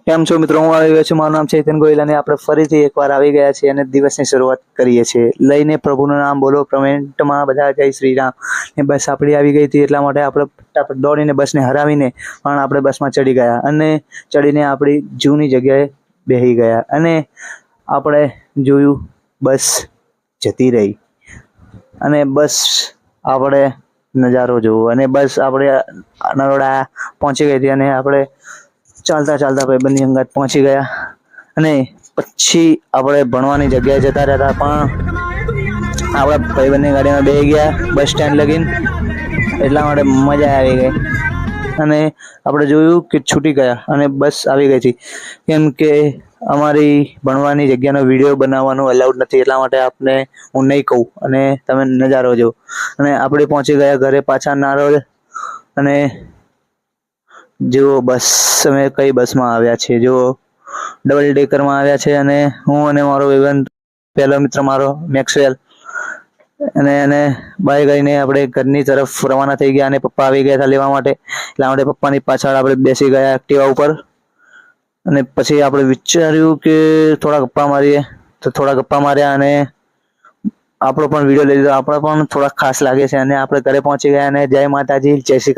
કેમ છો મિત્રો? હું આવી ગયો છું. મારું નામ છે હિતેન ગોહિલ અને આપણે ફરીથી એકવાર આવી ગયા છીએ અને દિવસની શરૂઆત કરીએ છીએ. લઈને પ્રભુનું નામ બોલો. કમેન્ટમાં બધા જય શ્રી રામ. ને બસ આપણી આવી ગઈ હતી એટલા માટે આપણે ફટાફટ દોડીને બસને હરાવીને પણ આપણે બસમાં ચડી ગયા અને ચડીને આપણી જૂની જગ્યાએ બેસી ગયા અને આપણે જોયું બસ જતી રહી અને બસ આપણે નજારો જોવો અને બસ આપણે નરોડા પહોંચી ગઈ હતી અને આપણે ચાલતા ચાલતા ભાઈબંધની અંગાત પહોંચી ગયા અને પછી આપણે ભણવાની જગ્યાએ જતા રહેતા પણ આપણા ભાઈબંધની ગાડીમાં બેસી ગયા બસ સ્ટેન્ડ લગીને. એટલા માટે મજા આવી ગઈ અને આપણે જોયું કે છૂટી ગયા અને બસ આવી ગઈ હતી. કેમ કે અમારી ભણવાની જગ્યાનો વિડીયો બનાવવાનું અલાઉડ નથી એટલા માટે આપને હું નહીં કહું અને તમે નજારો જો. અને આપણે પહોંચી ગયા ઘરે પાછા નારોલ અને જો બસ અમે કઈ બસમાં આવ્યા છે, જો ડબલ ડેકરમાં આવ્યા છે અને હું અને મારો ભાઈબંધ પહેલો મિત્ર મારો મેક્સવેલ અને બાય ગઈને આપણે ઘરની તરફ રવાના થઈ ગયા અને પપ્પા આવી ગયા હતા લેવા માટે. એટલા માટે પપ્પાની પાછળ આપણે બેસી ગયા એક્ટિવા ઉપર અને પછી આપણે વિચાર્યું કે થોડા ગપ્પા મારીએ તો થોડા ગપ્પા માર્યા અને આપણો પણ વિડીયો લઈ લીધો. આપણે પણ થોડા ખાસ લાગે છે અને આપણે ઘરે પહોંચી ગયા અને જય માતાજી, જય શ્રી કૃષ્ણ.